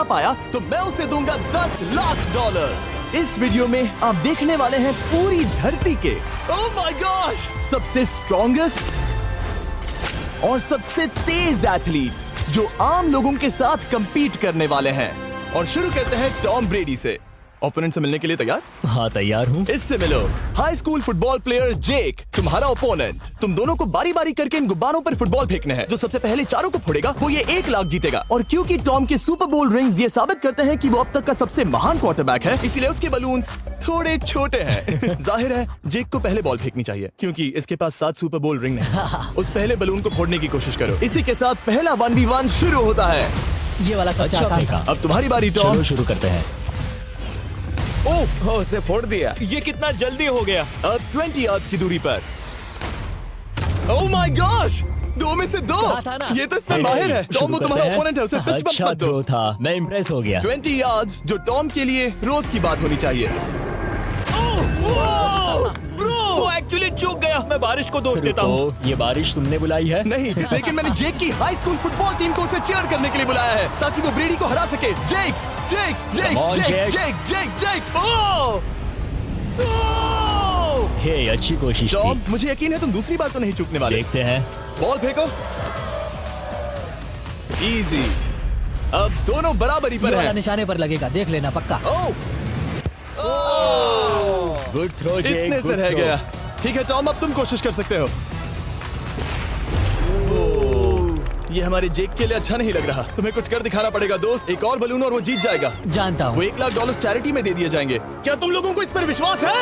पाया तो मैं उसे दूंगा $10 लाख। इस वीडियो में आप देखने वाले हैं पूरी धरती के ओह माय गॉश सबसे स्ट्रॉन्गेस्ट और सबसे तेज एथलीट्स जो आम लोगों के साथ compete करने वाले हैं। और शुरू करते हैं टॉम ब्रेडी से। ओपोनेंट से मिलने के लिए तैयार? हाँ तैयार हूँ। इससे मिलो। हाई स्कूल फुटबॉल प्लेयर जेक तुम्हारा ओपोनेंट। तुम दोनों को बारी बारी करके इन गुब्बारों पर फुटबॉल फेंकने हैं। जो सबसे पहले चारों को फोड़ेगा वो ये 1 लाख जीतेगा। और क्योंकि टॉम के सुपर बोल रिंग्स ये साबित करते हैं कि वो अब तक का सबसे महान क्वार्टरबैक है, इसीलिए उसके बलून्स थोड़े छोटे हैं। जाहिर है जेक को पहले बॉल फेंकनी चाहिए क्योंकि इसके पास 7 सुपर बोल रिंग नहीं। उस पहले बलून को फोड़ने की कोशिश करो। इसी के साथ पहला 1v1 शुरू होता है। ये वाला सबसे आसान था। अब तुम्हारी बारी टॉम। शुरू करते हैं। ओह उसने फोड़ दिया। ये कितना जल्दी हो गया। अब 20 यार्ड्स की दूरी पर। ओह माय गॉश 2 में से 2। था ना? ये तो इसमें माहिर है। टॉम वो तुम्हारा ओपोनेंट है, उसे फिस्ट बम्प अच्छा मत दो। थ्रो था, मैं इम्प्रेस हो गया। 20 यार्ड्स जो टॉम के लिए रोज की बात होनी चाहिए। वो एक्चुअली चूक गया। मैं बारिश को दोष देता हूँ। ये बारिश तुमने बुलाई है? नहीं, लेकिन मैंने जेक की हाई स्कूल फुटबॉल टीम को उसे चीयर करने के लिए बुलाया है ताकि वो ब्रेडी को हरा सके। जेक जेक जेक Come on, जेक Jake. जेक जेक जेक ओह हे अच्छी कोशिश टॉम थी। मुझे यकीन है तुम दूसरी बार तो नहीं चूकने वाले। देखते हैं। बॉल फेंको। इजी। अब दोनों बराबरी पर ये वाला हैं। निशाने पर लगेगा, देख लेना पक्का। ओह गुड थ्रो जेक। इतने से रह गया। ठीक है टॉम अब तुम कोशिश कर सकते हो। ये हमारे जेक के लिए अच्छा नहीं लग रहा। तुम्हें कुछ कर दिखाना पड़ेगा दोस्त। एक और बलून और वो जीत जाएगा। जानता वो हूँ। $1 लाख चैरिटी में दे दिए जाएंगे। क्या तुम लोगों को इस पर विश्वास है?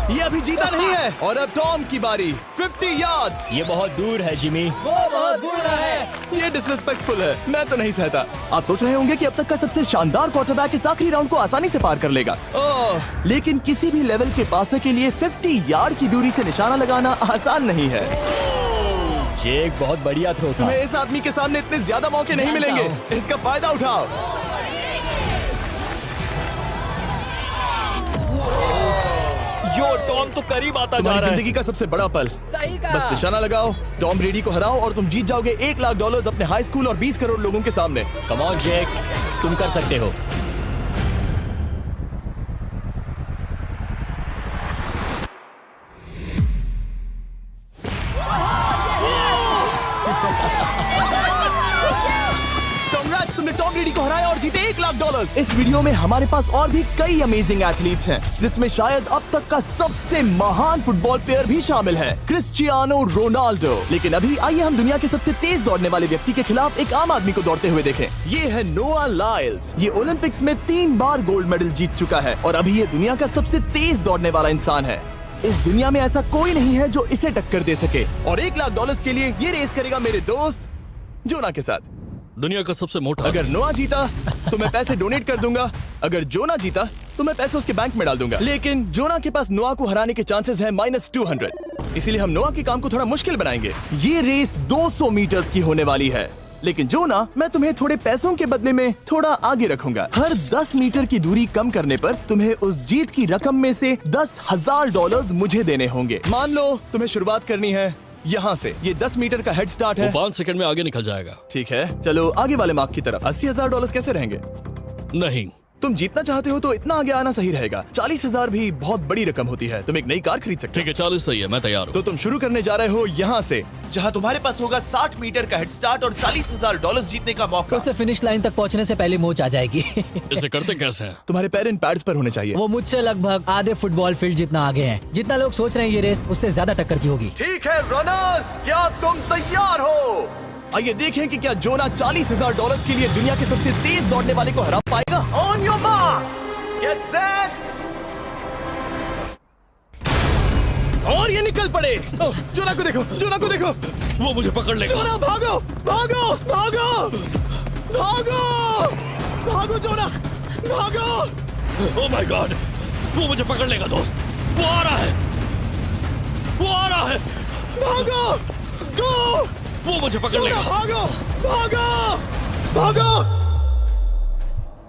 ये अभी जीता नहीं है। और अब टॉम की बारी। 50 यार्ड्स। ये बहुत दूर है जिमी। वो बहुत बुरा है। ये डिसरिस्पेक्टफुल है। मैं तो नहीं सहता। आप सोच रहे होंगे कि अब तक का सबसे शानदार क्वार्टरबैक इस आखिरी राउंड को आसानी से पार कर लेगा। लेकिन किसी भी लेवल के पासर के लिए 50 यार्ड की दूरी से निशाना लगाना आसान नहीं है। जेक बहुत बढ़िया थ्रो था। तुम्हें इस आदमी के सामने इतने ज्यादा मौके नहीं जानता मिलेंगे। इसका फायदा उठाओ। यो टॉम तो करीब आता जा तुम्हारी रहा है। जिंदगी का सबसे बड़ा पल। सही बस निशाना लगाओ, टॉम ब्रेडी को हराओ और तुम जीत जाओगे $1 लाख अपने हाई स्कूल और 20 करोड़ लोगों के सामने। कम ऑन जेक, तुम कर सकते हो। Congrats, तुमने टॉम ब्रेडी को हराया और जीते $1 लाख। इस वीडियो में हमारे पास और भी कई अमेजिंग एथलीट्स हैं, जिसमें शायद अब तक का सबसे महान फुटबॉल प्लेयर भी शामिल है, क्रिस्टियानो रोनाल्डो। लेकिन अभी आइए हम दुनिया के सबसे तेज दौड़ने वाले व्यक्ति के खिलाफ एक आम आदमी को दौड़ते हुए देखें। ये है नोआ लाइल्स। ये ओलंपिक्स में 3 बार गोल्ड मेडल जीत चुका है और अभी ये दुनिया का सबसे तेज दौड़ने वाला इंसान है। इस दुनिया में ऐसा कोई नहीं है जो इसे टक्कर दे सके। और $1 लाख के लिए ये रेस करेगा मेरे दोस्त जोना के साथ। दुनिया का सबसे मोटा। अगर नोआ जीता तो मैं पैसे डोनेट कर दूंगा। अगर जोना जीता तो मैं पैसे उसके बैंक में डाल दूंगा। लेकिन जोना के पास नोआ को हराने के चांसेस हैं -200। इसीलिए हम नोआ के काम को थोड़ा मुश्किल बनाएंगे। ये रेस 200 मीटर्स की होने वाली है। लेकिन जोना, मैं तुम्हें थोड़े पैसों के बदले में थोड़ा आगे रखूंगा। हर 10 मीटर की दूरी कम करने पर तुम्हें उस जीत की रकम में से $10,000 मुझे देने होंगे। मान लो तुम्हें शुरुआत करनी है यहाँ से। ये 10 मीटर का हेड स्टार्ट है। 5 सेकंड में आगे निकल जाएगा। ठीक है, चलो आगे वाले मार्क की तरफ। $80,000 कैसे रहेंगे? नहीं, तुम जीतना चाहते हो तो इतना आगे आना सही रहेगा। 40,000 भी बहुत बड़ी रकम होती है। तुम एक नई कार खरीद सकते हो। ठीक है 40 सही है, मैं तैयार हूँ। तो तुम शुरू करने जा रहे हो यहाँ से, जहाँ तुम्हारे पास होगा 60 मीटर का हेड स्टार्ट और $40,000 जीतने का मौका। उससे फिनिश लाइन तक पहुँचने से पहले मोच आ जाएगी। इसे करते कैसे हैं? तुम्हारे पैर इन पैड्स पर होने चाहिए। वो मुझसे लगभग आधे फुटबॉल फील्ड जितना आगे हैं। जितना लोग सोच रहे हैं ये रेस उससे ज्यादा टक्कर की होगी। ठीक है रनर्स, क्या तुम तैयार हो? आइए देखें कि क्या जोना $40,000 के लिए दुनिया के सबसे तेज दौड़ने वाले को हरा पाएगा। On your mark, get set, और ये निकल पड़े। जोना को देखो, जोना को देखो। वो मुझे पकड़ लेगा। जोना भागो, भागो, भागो, भागो, भागो जोना, भागो। ओह माय गॉड, वो मुझे पकड़ लेगा दोस्त। वो आ रहा है, वो आ रहा है। भागो, गो, वो मुझे पकड़ लेगा। भागो, भागो, भागो,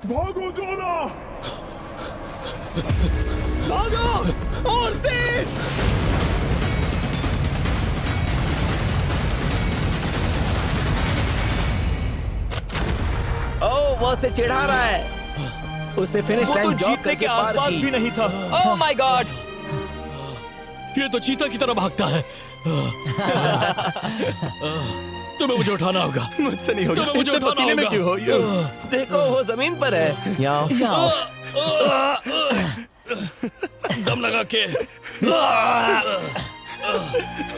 भागो जोना! भागो और तेज। वो से चिढ़ा रहा है। उसने फिनिश वो तो लाइन जॉब जीतने करके के पार आसपास की। भी नहीं था। Oh my God! ये तो चीता की तरह भागता है। तुम्हें मुझे उठाना होगा। मुझसे नहीं होगा। तुम्हें मुझे इतने उठाना पसीने में होगा। क्यों हो? यो। देखो वो जमीन पर है। यहाँ दम लगा के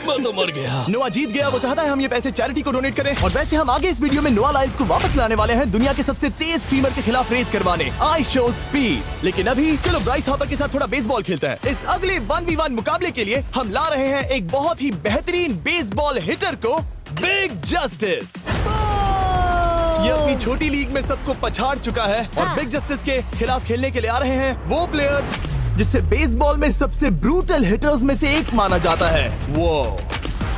मैं तो मर गया। नोआ जीत गया। वो चाहता है हम ये पैसे चैरिटी को डोनेट करें। और वैसे हम आगे इस वीडियो में नोआ लाइल्स को वापस लाने वाले हैं दुनिया के सबसे तेज स्ट्रीमर के खिलाफ रेस करवाने, आई शो स्पीड। लेकिन अभी चलो ब्राइस हापर के साथ थोड़ा बेसबॉल खेलते हैं। इस अगले 1v1 मुकाबले के लिए हम ला रहे हैं एक बहुत ही बेहतरीन बेसबॉल हिटर को, बिग जस्टिस। ये अपनी छोटी लीग में सबको पछाड़ चुका है और बिग जस्टिस के खिलाफ खेलने के लिए आ रहे हैं वो प्लेयर जिसे बेसबॉल में सबसे ब्रूटल हिटर्स में से एक माना जाता है। वो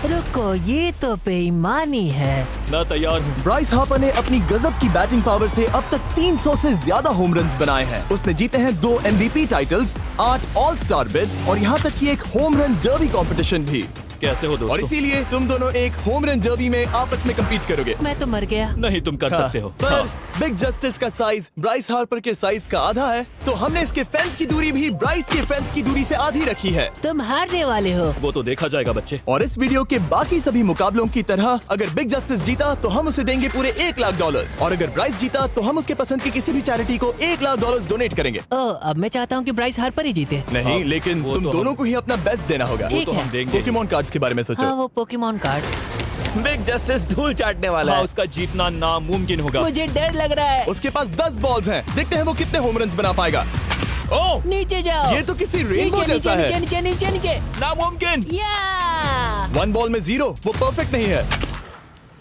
रुको, ये तो बेईमानी है। मैं तैयार हूँ। ब्राइस हापर ने अपनी गजब की बैटिंग पावर से अब तक 300 से ज्यादा होम रन्स बनाए हैं। उसने जीते हैं 2 MVP titles, 8 all star bids और यहाँ तक कि एक होम रन डर्बी कंपटीशन भी। कैसे हो और दोस्तों? इसीलिए तुम दोनों एक होम रन डर्बी में आपस में कम्पीट करोगे। मैं तो मर गया। नहीं, तुम कर सकते हो। पर बिग जस्टिस का साइज ब्राइस हार्पर के साइज का आधा है, तो हमने इसके फेंस की दूरी भी ब्राइस के फेंस की दूरी से आधी रखी है। तुम हारने वाले हो। वो तो देखा जाएगा बच्चे। और इस वीडियो के बाकी सभी मुकाबलों की तरह अगर बिग जस्टिस जीता तो हम उसे देंगे पूरे $1 लाख और अगर ब्राइस जीता तो हम उसके पसंद की किसी भी चैरिटी को $1 लाख डोनेट करेंगे। ओह, अब मैं चाहता हूँ कि ब्राइस हार्पर ही जीते। नहीं, हाँ, लेकिन वो तुम तो दोनों को ही अपना बेस्ट देना होगा। ठीक तो है। हम देंगे। पोकेमॉन कार्ड्स के बारे में सोचो। हाँ, वो पोकेमॉन कार्ड। बिग जस्टिस धूल चाटने वाला हाँ, है। उसका जीतना नामुमकिन होगा। मुझे डर लग रहा है। उसके पास 10 बॉल्स हैं, देखते हैं वो कितने होम रन्स बना पाएगा। ओह, नीचे जाओ। ये तो किसी रेनबो नीचे जैसा नीचे है। नीचे नीचे नीचे। नामुमकिन। या 1 बॉल में 0, वो परफेक्ट नहीं है।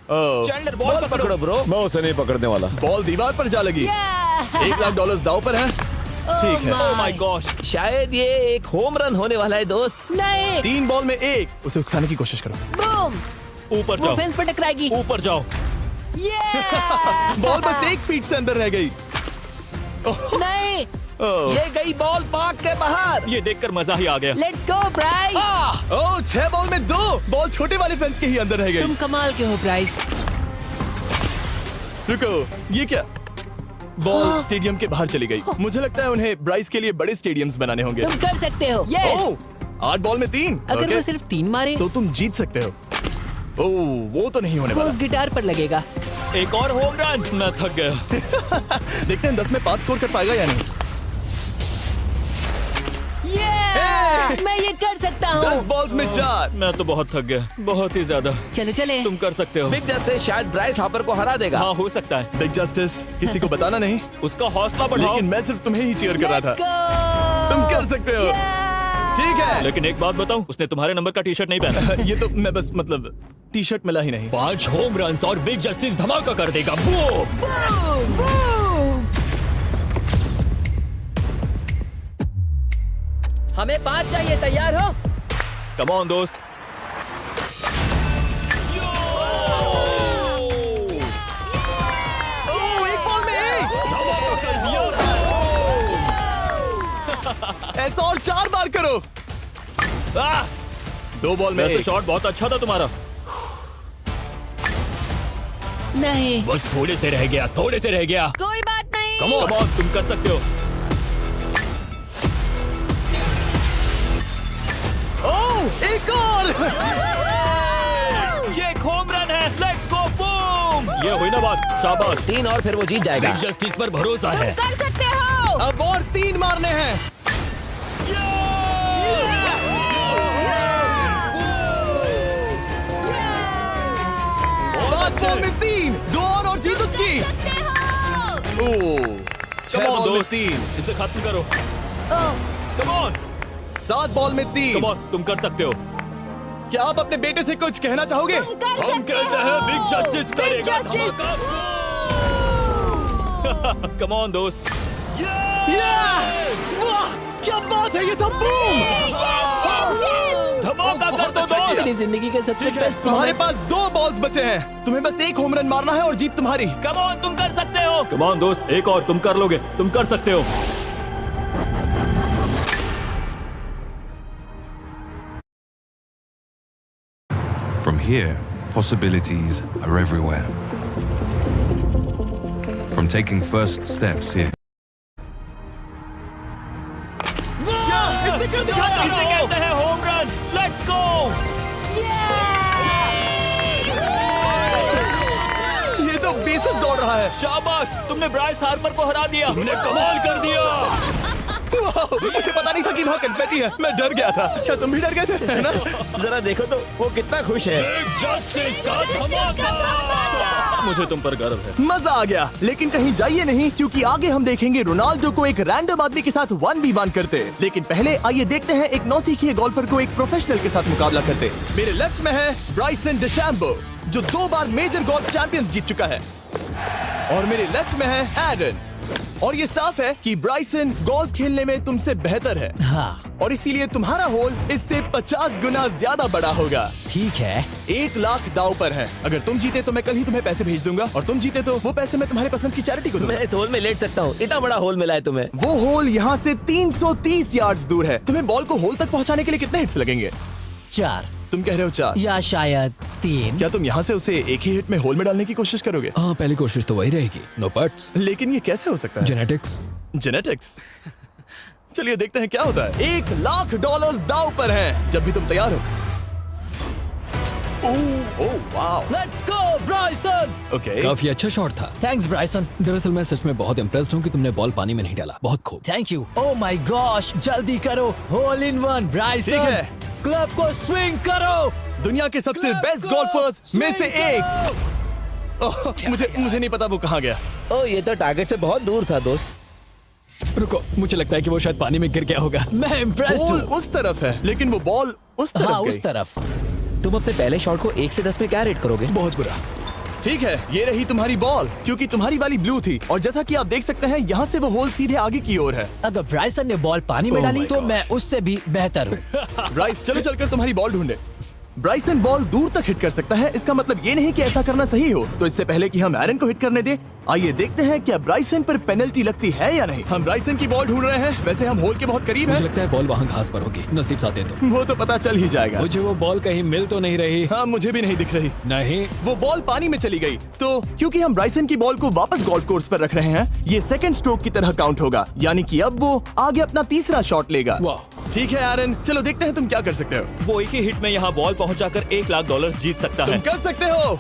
चैंडलर बॉल पकड़ो ब्रो। मैं उसे नहीं पकड़ने वाला। बॉल दीवार पर जा लगी। $1 लाख दाव पर है। ठीक है। ओह माय गॉश। शायद ये एक होम रन होने वाला है दोस्त। नहीं। 3 बॉल में 1, उसे उकसाने की कोशिश करो। बूम। ऊपर वो जाओ, फेंस पर टकराएगी। ऊपर जाओ। बॉल बस 1 फीट से अंदर रह गई। नहीं। ये गई बॉल पार्क के बाहर। ये देखकर मजा ही आ गया। Let's go Bryce. Oh, 6 ball में 2, बॉल छोटे वाले फेंस के ही अंदर रह गई। तुम कमाल के हो ब्राइस। रुको, ये क्या? बॉल स्टेडियम के बाहर चली गई। मुझे लगता है उन्हें ब्राइस के लिए बड़े स्टेडियम्स बनाने होंगे। तुम कर सकते हो। यस। ओह, 8 बॉल में 3। अगर ओके, वो सिर्फ 3 मारे तो तुम जीत सकते हो। ओह, वो तो नहीं होने वो वाला। उस गिटार पर लगेगा। एक और होम रन। मैं थक गया। देखते हैं 10 में 5 स्कोर कर पाएगा या नहीं। मैं ये कर सकता 10 हूँ। बॉल्स में 4। मैं तो बहुत थक गया, बहुत ही ज्यादा। चलो चले। तुम कर सकते हो। बिग जस्टिस शायद ब्राइस हापर को हरा देगा। हाँ, हो सकता है। बिग जस्टिस किसी को बताना नहीं, उसका हौसला बढ़ाओ। लेकिन मैं सिर्फ तुम्हें ही चीयर कर रहा था। Let's go! तुम कर सकते हो। ठीक है। लेकिन एक बात बताऊं, उसने तुम्हारे नंबर का टी शर्ट नहीं पहना। ये तो मैं बस मतलब टी शर्ट मिला ही नहीं। 5 होम रन्स और बिग जस्टिस धमाका कर देगा। बूम! Boom! Boom! हमें 5 चाहिए। तैयार हो? कम ऑन दोस्त। ओह, 1 बॉल में 1। धमाका कर दिया। ऐसा और 4 बार करो। आह! 2 बॉल में वैसे 1। शॉट बहुत अच्छा था तुम्हारा। नहीं। बस थोड़े से रह गया, थोड़े से रह गया। कोई बात नहीं। कम ऑन, तुम कर सकते हो। ओह, एक और। ये एक होम रन है। Let's go, boom! ये हुई ना बात। शाबाश। 3 और फिर वो जीत जाएगा। बिग जस्टिस पर भरोसा है। कर सकते हो। अब और 3 मारने हैं। 5 बॉल में 3, 2 और जीत उसकी। ओह, 6 Come on, बॉल में दोस्त। 3, इसे खत्म करो। कम ऑन, 7 बॉल में 3। कम ऑन, तुम कर सकते हो। क्या आप अपने बेटे से कुछ कहना चाहोगे? हम कहते हैं बिग जस्टिस करेगा Justice! धमाका। कम ऑन दोस्त। वाह, क्या बात है, ये था बूम। धमाका कर दो अच्छा किया। दोस्त। मेरी जिंदगी का सबसे ठीक है, बेस्ट तुम्हारे पास 2 बॉल्स बचे हैं, तुम्हें बस 1 होम रन मारना है और जीत तुम्हारी। कम ऑन, तुम कर सकते हो। कम ऑन दोस्त, एक और, तुम कर लोगे, तुम कर सकते हो। From here, possibilities are everywhere. from taking first steps here. इसने कर दिखाया। इसे कहते हैं होम रन। Let's go. ये तो बेसिस दौड़ रहा है। शाबाश, तुमने ब्राइस हार्पर को हरा दिया। तुमने कमाल कर दिया। वाह, मुझे पता नहीं था कि वहाँ कन्फेटी है। मैं डर गया था। क्या तुम भी डर गए थे, है ना? जरा देखो तो वो कितना खुश है। जस्टिस का धमाका। मुझे तुम पर गर्व है। मजा आ गया। लेकिन कहीं जाइए नहीं, क्योंकि आगे हम देखेंगे रोनाल्डो को एक रैंडम आदमी के साथ 1v1 करते। लेकिन पहले आइए देखते हैं एक नौसिखिए गोल्फर को एक प्रोफेशनल के साथ मुकाबला करते। मेरे लेफ्ट में है ब्राइसन डिशैम्बो, जो 2 बार मेजर गोल्फ चैंपियंस जीत चुका है, और मेरे लेफ्ट में है एरन। और ये साफ है कि ब्राइसन गोल्फ खेलने में तुमसे बेहतर है, हाँ और इसीलिए तुम्हारा होल इससे 50 गुना ज्यादा बड़ा होगा। ठीक है। 1 लाख दाव पर है। अगर तुम जीते तो मैं कल ही तुम्हें पैसे भेज दूंगा, और तुम जीते तो वो पैसे मैं तुम्हारे पसंद की चैरिटी को दूंगा। मैं इस होल में लेट सकता हूँ, इतना बड़ा होल मिला है तुम्हें। वो होल यहाँ से 330 यार्ड्स दूर है। तुम्हें बॉल को होल तक पहुँचाने के लिए कितने हिट्स लगेंगे? 4 तुम कह रहे हो 4? या शायद 3। क्या तुम यहाँ से उसे एक ही हिट में होल में डालने की कोशिश करोगे? हाँ, पहली कोशिश तो वही रहेगी। No puts. लेकिन ये कैसे हो सकता है? जेनेटिक्स। जेनेटिक्स। चलिए देखते हैं क्या होता है। $1 लाख दाव पर हैं, जब भी तुम तैयार हो। Oh wow, let's go Bryson. Okay. काफी अच्छा शॉट था। Thanks Bryson. दरअसल मैं सच में बहुत इम्प्रेस्ड हूँ कि तुमने बॉल पानी में नहीं डाला। बहुत खूब। Thank you. Oh my gosh, जल्दी करो। Hole in one Bryson. ठीक है। क्लब को स्विंग करो। दुनिया के सबसे बेस्ट गोल्फर्स में से एक। ओह, मुझे नहीं पता वो कहाँ गया। ओ, ये तो टारगेट से बहुत दूर था दोस्त। रुको, मुझे लगता है कि वो शायद पानी में गिर गया होगा। मैं इम्प्रेस्ड बॉल हूँ। उस तरफ है, लेकिन वो बॉल उस तरफ हाँ गई। उस तरफ। तुम अपने पहले शॉट को 1 से 10 में क्या रेट करोगे? बहुत बुरा। ठीक है, ये रही तुम्हारी बॉल, क्योंकि तुम्हारी वाली ब्लू थी, और जैसा कि आप देख सकते हैं यहाँ से वो होल सीधे आगे की ओर है। अगर ब्राइसन ने बॉल पानी में Oh डाली my तो gosh. मैं उससे भी बेहतर हूँ। ब्राइस, चलो चलकर तुम्हारी बॉल ढूंढे। ब्राइसन बॉल दूर तक हिट कर सकता है, इसका मतलब ये नहीं कि ऐसा करना सही हो। तो इससे पहले कि हम एरन को हिट करने दें, आइए देखते हैं क्या ब्राइसन पर पेनल्टी लगती है या नहीं। हम ब्राइसन की बॉल ढूंढ रहे हैं। वैसे हम होल के बहुत करीब मुझे हैं। लगता है बॉल वहाँ घास पर होगी। नसीब साथ दे तो। वो तो पता चल ही जाएगा। मुझे वो बॉल कहीं मिल तो नहीं रही। हाँ, मुझे भी नहीं दिख रही। नहीं। वो बॉल पानी में चली गई। तो क्योंकि हम ब्राइसन की बॉल को वापस गोल्फ कोर्स पर रख रहे हैं, ये सेकंड स्ट्रोक की तरह काउंट होगा, यानी कि अब वो आगे अपना तीसरा शॉट लेगा। वाह। ठीक है एरन, चलो देखते हैं तुम क्या कर सकते हो। वो एक ही हिट में यहाँ बॉल पहुँचाकर $1 लाख जीत सकता तुम है। कर सकते हो।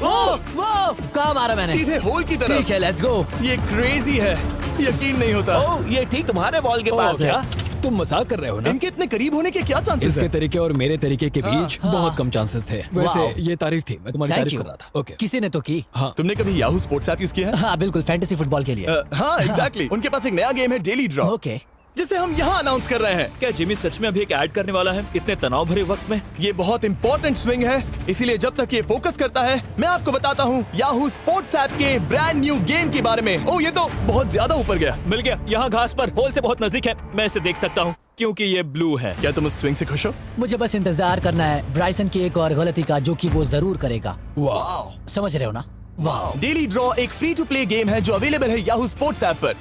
ओह, वो कहाँ मारा मैंने? सीधे होल की तरफ। ठीक है, लेट्स गो। ये क्रेजी है, यकीन नहीं होता। ओ, ये ठीक तुम्हारे बॉल के ओह, पास है। क्या? तुम मजाक कर रहे हो ना? इनके इतने करीब होने के क्या चांसेस इसके हैं? तरीके और मेरे तरीके के बीच बहुत कम चांसेस थे। वैसे वाओ। ये तारीफ थी, मैं तुम्हारी थैंक तारीफ यू। कर रहा था। ओके। किसी ने तो की। हाँ। तुमने कभी याहू स्पोर्ट्स ऐप यूज किया है? हाँ बिल्कुल, फैंटेसी फुटबॉल के लिए। हाँ एग्जैक्टली। उनके पास एक नया गेम है, डेली ड्रॉ, ओके। जिसे हम यहाँ अनाउंस कर रहे हैं। क्या जिमी सच में अभी एक ऐड करने वाला है इतने तनाव भरे वक्त में? ये बहुत इंपॉर्टेंट स्विंग है, इसीलिए जब तक ये फोकस करता है, मैं आपको बताता हूँ याहू स्पोर्ट्स ऐप के ब्रांड न्यू गेम के बारे में। ओह, ये तो बहुत ज्यादा ऊपर गया। मिल गया, यहाँ घास पर होल से बहुत नजदीक है। मैं इसे देख सकता हूँ क्योंकि ये ब्लू है। क्या तुम उस स्विंग से खुश हो? मुझे बस इंतजार करना है ब्राइसन की एक और गलती का, जो कि वो जरूर करेगा। वाह। समझ रहे हो ना? वाह। डेली ड्रॉ एक फ्री टू प्ले गेम है जो अवेलेबल है याहू स्पोर्ट्स ऐप पर।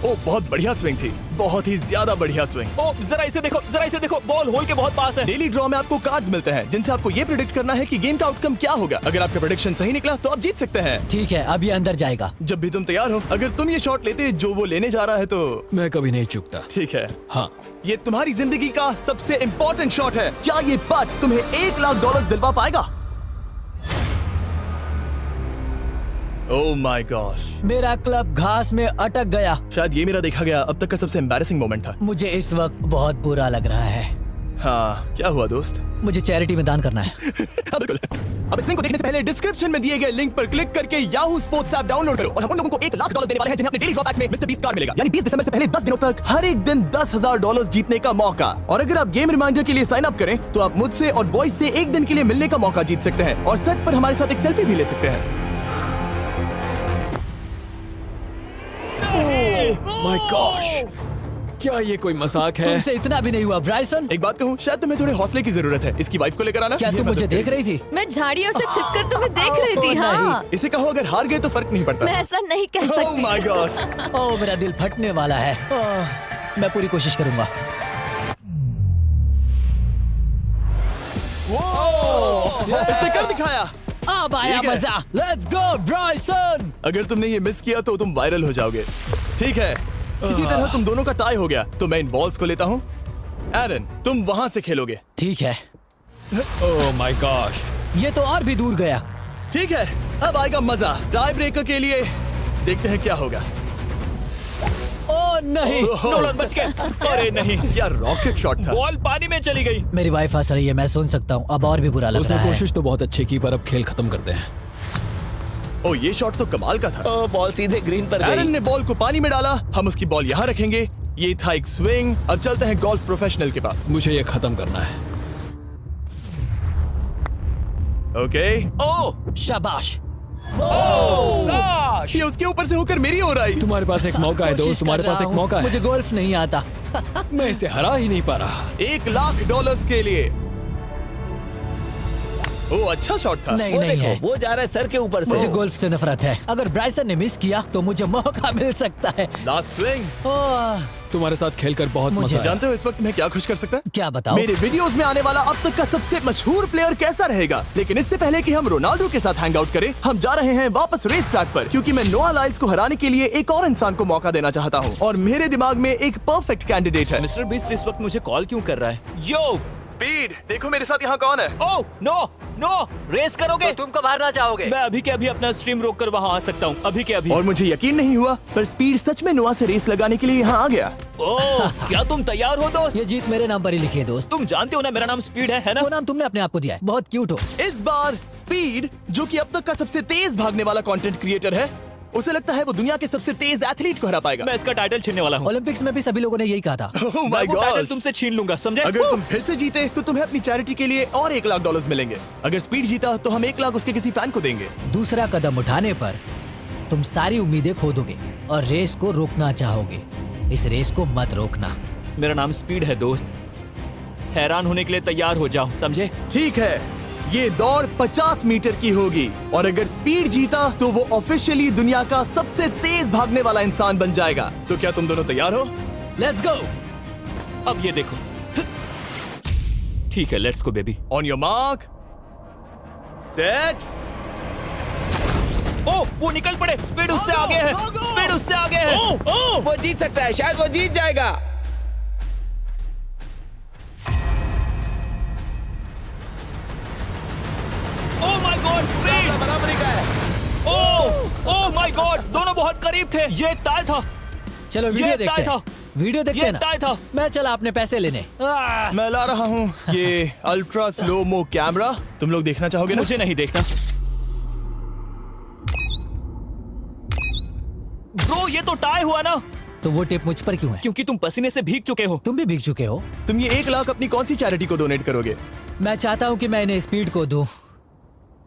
ओह, बहुत बढ़िया स्विंग थी, बहुत ही ज्यादा बढ़िया स्विंग। ओ, जरा इसे देखो, बॉल होल के बहुत पास है। डेली ड्रॉ में आपको कार्ड्स मिलते हैं, जिनसे आपको ये प्रेडिक्ट करना है कि गेम का आउटकम क्या होगा। अगर आपका प्रेडिक्शन सही निकला तो आप जीत सकते हैं। ठीक है, अब ये अंदर जाएगा। जब भी तुम तैयार हो, अगर तुम ये शॉट लेते जो वो लेने जा रहा है तो मैं कभी नहीं चूकता। ठीक है। हाँ। ये तुम्हारी जिंदगी का सबसे इम्पोर्टेंट शॉट है। क्या ये पट तुम्हें $1 लाख दिलवा पाएगा? ओह माय गॉश, मेरा क्लब घास में अटक गया। शायद ये मेरा देखा गया अब तक का सबसे एम्बैरेसिंग मोमेंट था। मुझे इस वक्त बहुत बुरा लग रहा है। हाँ, क्या हुआ दोस्त? मुझे चैरिटी में दान करना है। हाँ, बिल्कुल। अब इस लिंक को देखने से पहले डिस्क्रिप्शन में दिए गए लिंक पर क्लिक करके याहू स्पोर्ट्स ऐप डाउनलोड करो, और हम उन लोगों को $1 लाख देने वाले हैं जिन्हें अपने डेली ड्रॉ पैक्स में मिस्टर बीस्ट कार्ड मिलेगा, यानी 20 दिसंबर से पहले 10 दिनों तक हर एक दिन $10,000 जीतने का मौका। और अगर आप गेम रिमाइंडर के लिए साइन अप करें तो आप मुझसे और बॉयज से एक दिन के लिए मिलने का मौका जीत सकते हैं, और सेट पर हमारे साथ एक सेल्फी भी ले सकते हैं। माय गॉश, क्या ये कोई मजाक है? तुमसे इतना भी नहीं हुआ ब्राइसन। एक बात कहूँ, शायद तुम्हें थोड़े हौसले की जरूरत है। इसकी वाइफ को लेकर आना। क्या ये तुम मुझे मदद देख करेगी। रही थी? मैं झाड़ियों से छिपकर तुम्हें देख रही थी। हाँ, इसे कहो अगर हार गए तो फर्क नहीं पड़ता। मैं ऐसा नहीं कह ओह सकती। My gosh. ओह, मेरा दिल फटने वाला है। मैं पूरी कोशिश करूंगा। इसने कर दिखाया। अब आया ठीक है। मजा। Let's go Bryson. अगर तुमने ये मिस किया तो तुम वायरल हो जाओगे। ठीक है, इसी तरह तुम दोनों का टाई हो गया तो मैं इन बॉल्स को लेता हूँ। एरन, तुम वहां से खेलोगे। ठीक है, ओह माय गॉश। ये तो और भी दूर गया। ठीक है, अब आएगा मजा। टाई ब्रेकर के लिए देखते हैं क्या होगा। ओ नहीं, नोलन बच गए। अरे नहीं, क्या रॉकेट शॉट था। बॉल पानी में चली गई। मेरी वाइफ हंस रही है, मैं सुन सकता हूँ। अब और भी बुरा लग उसने रहा है। कोशिश तो बहुत अच्छी की, पर अब खेल खत्म करते हैं। ओ, ये शॉट तो कमाल का था। ओ, बॉल सीधे ग्रीन पर एरन गई। ने बॉल को पानी में डाला, हम उसकी बॉल यहाँ रखेंगे। ये था एक स्विंग। अब चलते हैं गोल्फ प्रोफेशनल के पास। मुझे ये खत्म करना है। ओके। ओह, शाबाश। ये उसके ऊपर से होकर मेरी ओर आई। तुम्हारे पास एक मौका है कोशिश दोस्त, तुम्हारे कर पास रहा एक हूँ। मौका है। मुझे गोल्फ नहीं आता। मैं इसे हरा ही नहीं पा रहा। $1,00,000 के लिए। ओ, अच्छा शॉट था। नहीं वो नहीं देखो, है। वो जा रहा है सर के ऊपर से। मुझे गोल्फ से नफरत है। अगर ब्राइसन ने मिस किया तो मुझे मौका मिल सकता है। Last swing. ओह, तुम्हारे साथ खेलकर बहुत मुझे मजा आया। जानते हो इस वक्त मैं क्या खुश कर सकता है? क्या बताओ? मेरे वीडियोस में आने वाला अब तक का सबसे मशहूर प्लेयर कैसा रहेगा। लेकिन इससे पहले कि हम रोनाल्डो के साथ हैंग आउट करें, हम जा रहे हैं वापस रेस ट्रैक पर, क्योंकि मैं नोआ लाइल्स को हराने के लिए एक और इंसान को मौका देना चाहता हूँ और मेरे दिमाग में एक परफेक्ट कैंडिडेट है। मिस्टर बीस्ट इस वक्त मुझे कॉल क्यों कर रहा है? यो, स्पीड, देखो मेरे साथ यहाँ कौन है। ओह नो नो, रेस करोगे? तुम कब हारना चाहोगे? मैं अभी के अभी अपना स्ट्रीम रोक कर वहाँ आ सकता हूँ, अभी के अभी। और मुझे यकीन नहीं हुआ, पर स्पीड सच में नोआ से रेस लगाने के लिए यहाँ आ गया। ओह, क्या तुम तैयार हो दोस्त? ये जीत मेरे नाम पर ही लिखी है दोस्त। तुम जानते हो ना मेरा नाम स्पीड है ना? वो नाम तुमने अपने आप को दिया है। बहुत क्यूट हो। इस बार स्पीड, जो कि अब तक का सबसे तेज भागने वाला कंटेंट क्रिएटर है, उसे लगता है वो दुनिया के सबसे तेज एथलीट को हरा पाएगा। मैं इसका टाइटल छीनने वाला हूँ। ओलंपिक्स में भी सभी लोगों ने यही कहा था। Oh मैं my वो टाइटल God! तुमसे छीन लूंगा, समझे? अगर तुम फिर से जीते तो तुम्हें अपनी चैरिटी के लिए और $1,00,000 मिलेंगे। अगर स्पीड जीता तो हम 1,00,000 उसके किसी फैन को देंगे। दूसरा कदम उठाने पर तुम सारी उम्मीदें खो दोगे और रेस को रोकना चाहोगे। इस रेस को मत रोकना। मेरा नाम स्पीड है दोस्त। हैरान होने के लिए तैयार हो जाओ, समझे? ठीक है, ये दौड़ 50 मीटर की होगी और अगर स्पीड जीता तो वो ऑफिशियली दुनिया का सबसे तेज भागने वाला इंसान बन जाएगा। तो क्या तुम दोनों तैयार हो? Let's go. अब ये देखो। ठीक है, let's go baby. On your mark, set. Oh, वो निकल पड़े। स्पीड उससे आगे है। स्पीड उससे आगे है। वो जीत सकता है, शायद वो जीत जाएगा। ओह माय गॉड, स्पीड बराबरी का है। ओह माय गॉड, दोनों बहुत करीब थे। ये टाई था। चलो वीडियो ये देखते टाई था। हैं। वीडियो देखते ये हैं ना। टाई था। मैं चला अपने पैसे लेने। मैं ला रहा हूँ ये अल्ट्रा स्लो मो कैमरा। तुम लोग देखना चाहोगे ना? मुझे नहीं देखना। ब्रो, ये तो टाई हुआ ना? तो वो टिप मुझ पर क्यों है? क्योंकि तुम पसीने से भीग चुके हो। तुम भी भीग चुके हो। तुम ये 1,00,000 अपनी कौन सी चैरिटी को डोनेट करोगे? मैं चाहता हूँ कि मैं इन्हें स्पीड को दूं,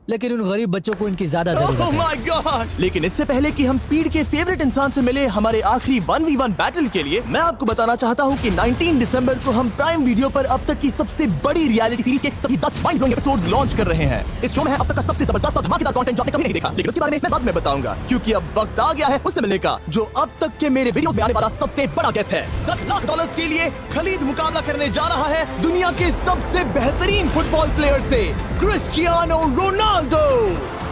लेकिन उन गरीब बच्चों को इनकी ज्यादा जरूरत Oh है। my gosh! लेकिन इससे पहले कि हम स्पीड के फेवरेट इंसान से मिले हमारे आखिरी 1v1 बैटल के लिए, मैं आपको बताना चाहता हूँ कि 19 दिसंबर को हम प्राइम वीडियो पर अब तक की सबसे बड़ी रियलिटी सीरीज के सभी 10 माइंड ब्लोइंग एपिसोड्स लॉन्च कर रहे हैं। इस शो में है अब तक का सबसे जबरदस्त और धमाकेदार कंटेंट जो आपने कभी नहीं देखा, लेकिन उसके बारे में मैं बाद में बताऊंगा, क्योंकि अब वक्त आ गया है उससे मिलने का, जो अब तक के मेरे वीडियोस में आने वाला सबसे बड़ा गेस्ट है। $10,00,000 के लिए खलीद मुकाबला करने जा रहा है दुनिया के सबसे बेहतरीन फुटबॉल प्लेयर से, क्रिस्टियानो रोनाल्डो।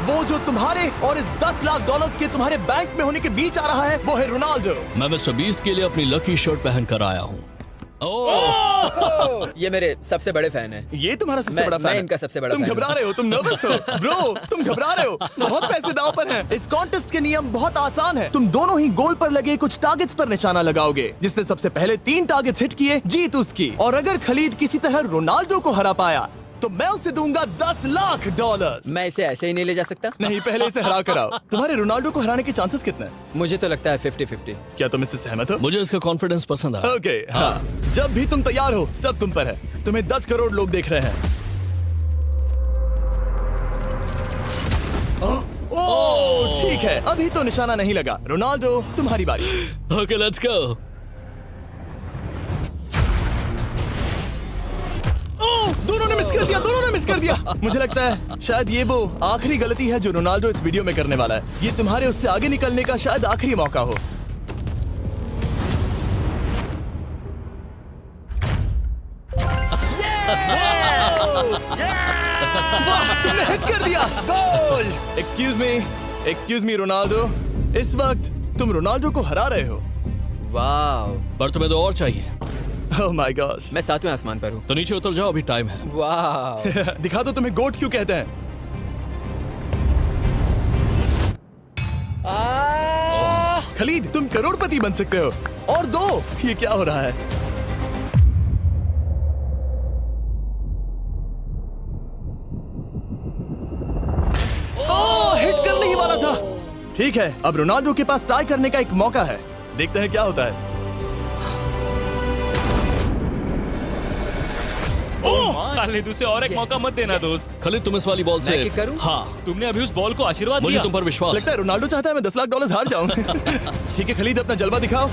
वो जो तुम्हारे और इस $10,00,000 के तुम्हारे बैंक में होने के बीच आ रहा है, वो है रोनाल्डो। मैं मिस्टर बीस्ट के लिए अपनी लकी शर्ट पहन कर आया हूँ। ये मेरे सबसे बड़े फैन है। ये तुम्हारा सबसे मैं- बड़ा फैन मैं है। इनका सबसे बड़ा तुम फैन हूं। घबरा रहे हो, तुम नर्वस हो ब्रो, तुम घबरा रहे हो। बहुत पैसे दांव पर हैं। इस कॉन्टेस्ट के नियम बहुत आसान है। तुम दोनों ही गोल पर लगे कुछ टारगेट्स पर निशाना लगाओगे। जिसने सबसे पहले 3 टारगेट्स हिट किए, जीत उसकी। और अगर खलीद किसी तरह रोनाल्डो को हरा पाया तो मैं उसे दूंगा $10,00,000। मैं इसे ऐसे ही नहीं ले जा सकता। नहीं, पहले इसे हरा कर आओ। तुम्हारे रोनाल्डो को हराने के चांसेस कितने हैं? मुझे तो लगता है 50-50। क्या तुम इससे सहमत हो? मुझे इसका कॉन्फिडेंस पसंद आया। ओके, हाँ। जब भी तुम तैयार हो, सब तुम पर है। तुम्हें 10 करोड़ लोग देख रहे हैं। ओह, ठीक है, अभी तो निशाना नहीं लगा। रोनाल्डो, तुम्हारी बारी। Okay, let's go. ओह, दोनों ने मिस कर दिया, दोनों ने मिस कर दिया। मुझे लगता है शायद ये वो आखिरी गलती है जो रोनाल्डो इस वीडियो में करने वाला है। ये तुम्हारे उससे आगे निकलने का शायद आखिरी मौका हो। वाह, तुमने हिट कर दिया। गोल। एक्सक्यूज मी रोनाल्डो, इस वक्त तुम रोनाल्डो को हरा रहे हो। वाह, पर तुम्हें तो और चाहिए, ओह माय गॉड। मैं 7वें आसमान पर हूँ। तो नीचे उतर जाओ, अभी टाइम है। वाह। दिखा दो तुम्हें गोट क्यों कहते हैं। खलीद, तुम करोड़पति बन सकते हो। और दो, ये क्या हो रहा है? ओह, हिट करने ही वाला था। ठीक है, अब रोनाल्डो के पास टाई करने का एक मौका है। देखते हैं क्या होता है। खालिद, उसे और एक मौका मत देना दोस्त। खालिद, तुम इस वाली बॉल मैं से किक करूं? हाँ, तुमने अभी उस बॉल को आशीर्वाद मुझे दिया। तुम पर विश्वास लगता है रोनाल्डो चाहता है मैं $10 लाख हार जाऊं। ठीक है खलीद, अपना जलवा दिखाओ।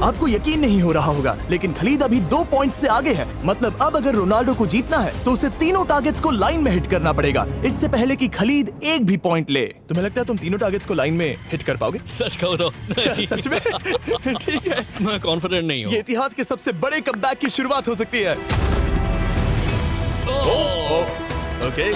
आपको यकीन नहीं हो रहा होगा, लेकिन खलीद अभी 2 पॉइंट से आगे है। मतलब अब अगर रोनाल्डो को जीतना है तो उसे तीनों टारगेट्स को लाइन में हिट करना पड़ेगा, इससे पहले कि खलीद एक भी पॉइंट ले। तुम्हें लगता है तुम तीनों टारगेट्स को लाइन में हिट कर पाओगे? सच कहो तो नहीं। सच में? ठीक है, मैं कॉन्फिडेंट नहीं ये हूँ। इतिहास के सबसे बड़े कमबैक की शुरुआत हो सकती है। ओके,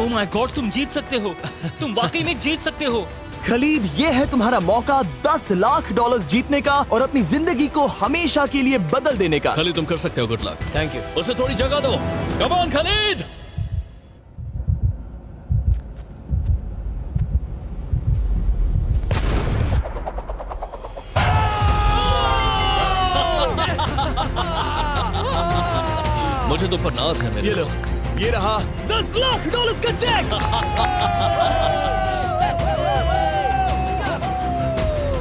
ओह माय गॉड, तुम जीत सकते हो। तुम वाकई में जीत सकते हो। खलीद, ये है तुम्हारा मौका $10 लाख जीतने का और अपनी जिंदगी को हमेशा के लिए बदल देने का। खालिद, तुम कर सकते हो। Good luck. Thank you. उसे थोड़ी जगह दो। Come on Khalid. मुझे तुम पर नाज है मेरे ये लो, दोस्त। ये रहा $10 लाख का चेक।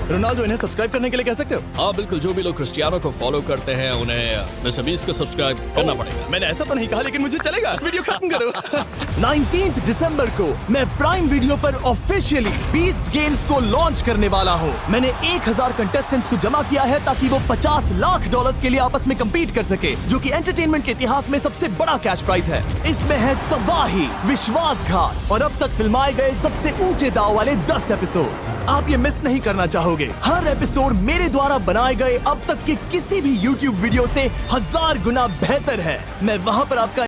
रोनाल्डो, इन्हें सब्सक्राइब करने के लिए कह सकते हो? हाँ बिल्कुल, जो भी लोग क्रिस्टियानो को फॉलो करते हैं उन्हें मिस्टर बीस्ट को सब्सक्राइब करना पड़ेगा। मैंने ऐसा तो नहीं कहा, लेकिन मुझे चलेगा। वीडियो खत्म करो। 19 दिसंबर को मैं प्राइम वीडियो पर ऑफिशियली बीस्ट गेम्स को लॉन्च करने वाला हूँ। मैंने 1000 कंटेस्टेंट्स को जमा किया है ताकि वो $50 लाख के लिए आपस में कम्पीट कर सके, जो कि एंटरटेनमेंट के इतिहास में सबसे बड़ा कैश प्राइज है। इसमें है तबाही, विश्वासघात और अब तक फिल्माए गए सबसे ऊंचे दाव वाले 10 एपिसोड्स। आप ये मिस नहीं करना चाहोगे। हर एपिसोड मेरे द्वारा बनाए गए अब तक के किसी भी YouTube वीडियो से 1000 गुना बेहतर है। मैं वहाँ पर आपका